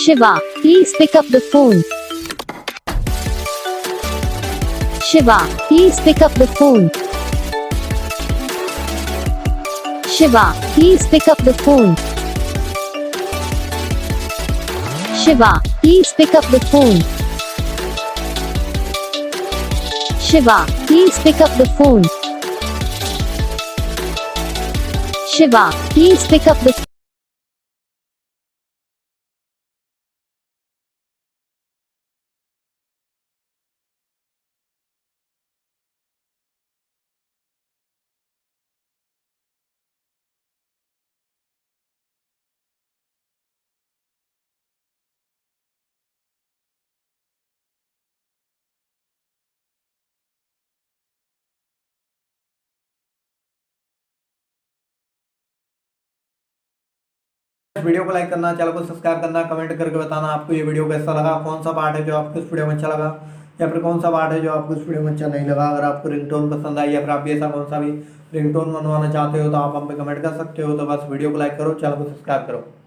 Shiva, please pick up the phone. Shiva, please pick up the phone. Shiva, please pick up the phone. Shiva, please pick up the phone. Shiva, please pick up the phone. Shiva, please pick up the video को like करना, channel को subscribe करना, comment करके बताना आपको ये video कैसा लगा, कौन सा पार्ट है जो आपको इस वीडियो में अच्छा लगा या फिर कौन सा पार्ट है जो आपको इस वीडियो में अच्छा नहीं लगा। अगर आपको रिंगटोन पसंद आई या फिर आप भी ऐसा कौन सा भी रिंगटोन बनवाना चाहते हो तो आप हम पे कमेंट कर सकते हो। तो बस वीडियो को लाइक करो, चैनल को सब्सक्राइब करो।